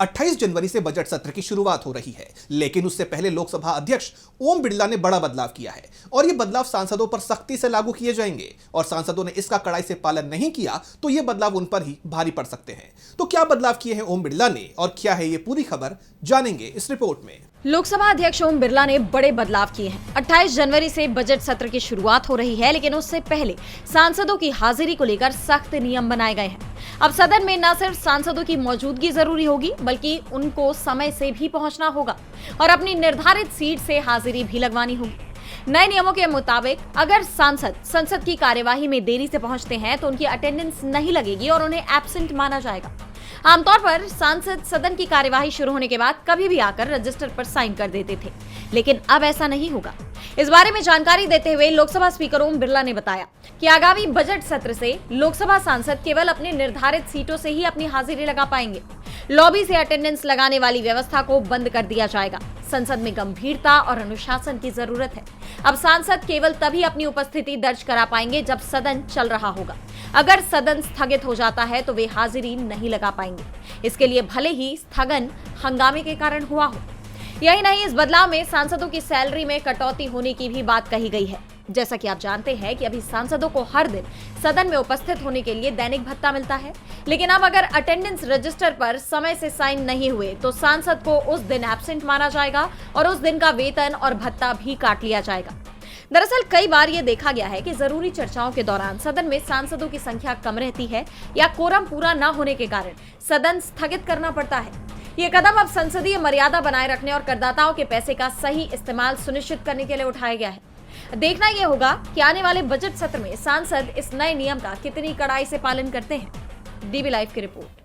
28 जनवरी से बजट सत्र की शुरुआत हो रही है, लेकिन उससे पहले लोकसभा अध्यक्ष ओम बिरला ने बड़ा बदलाव किया है और ये बदलाव सांसदों पर सख्ती से लागू किए जाएंगे और सांसदों ने इसका कड़ाई से पालन नहीं किया तो ये बदलाव उन पर ही भारी पड़ सकते हैं। तो क्या बदलाव किए हैं ओम बिरला ने और क्या है ये पूरी खबर, जानेंगे इस रिपोर्ट में। लोकसभा अध्यक्ष ओम बिरला ने बड़े बदलाव किए हैं। 28 जनवरी से बजट सत्र की शुरुआत हो रही है, लेकिन उससे पहले सांसदों की हाजिरी को लेकर सख्त नियम बनाए गए हैं। अब सदन में न सिर्फ सांसदों की मौजूदगी जरूरी होगी, बल्कि उनको समय से भी पहुंचना होगा और अपनी निर्धारित सीट से हाजिरी भी लगवानी होगी। नए नियमों के मुताबिक अगर सांसद संसद की कार्यवाही में देरी से पहुंचते हैं तो उनकी अटेंडेंस नहीं लगेगी और उन्हें एब्सेंट माना जाएगा। आमतौर पर सांसद सदन की कार्यवाही शुरू होने के बाद कभी भी आकर रजिस्टर पर साइन कर देते थे, लेकिन अब ऐसा नहीं होगा। इस बारे में जानकारी देते हुए लोकसभा स्पीकर ओम बिरला ने बताया कि आगामी बजट सत्र से लोकसभा सांसद केवल अपनी निर्धारित सीटों से ही अपनी हाजिरी लगा पाएंगे। लॉबी से अटेंडेंस लगाने वाली व्यवस्था को बंद कर दिया जाएगा। संसद में गंभीरता और अनुशासन की जरूरत है। अब सांसद केवल तभी अपनी उपस्थिति दर्ज करा पाएंगे जब सदन चल रहा होगा। अगर सदन स्थगित हो जाता है तो वे हाजिरी नहीं लगा पाएंगे। इसके लिए भले ही स्थगन हंगामे के कारण हुआ हो। यही नहीं, इस बदलाव में सांसदों की सैलरी में कटौती होने की भी बात कही गई है। जैसा कि आप जानते हैं कि अभी सांसदों को हर दिन सदन में उपस्थित होने के लिए दैनिक भत्ता मिलता है, लेकिन अब अगर अटेंडेंस रजिस्टर पर समय से साइन नहीं हुए तो सांसद को उस दिन एब्सेंट माना जाएगा और उस दिन का वेतन और भत्ता भी काट लिया जाएगा। दरअसल कई बार ये देखा गया है कि जरूरी चर्चाओं के दौरान सदन में सांसदों की संख्या कम रहती है या कोरम पूरा न होने के कारण सदन स्थगित करना पड़ता है। ये कदम अब संसदीय मर्यादा बनाए रखने और करदाताओं के पैसे का सही इस्तेमाल सुनिश्चित करने के लिए उठाया गया है। देखना यह होगा कि आने वाले बजट सत्र में सांसद इस नए नियम का कितनी कड़ाई से पालन करते हैं। डीबी लाइव की रिपोर्ट।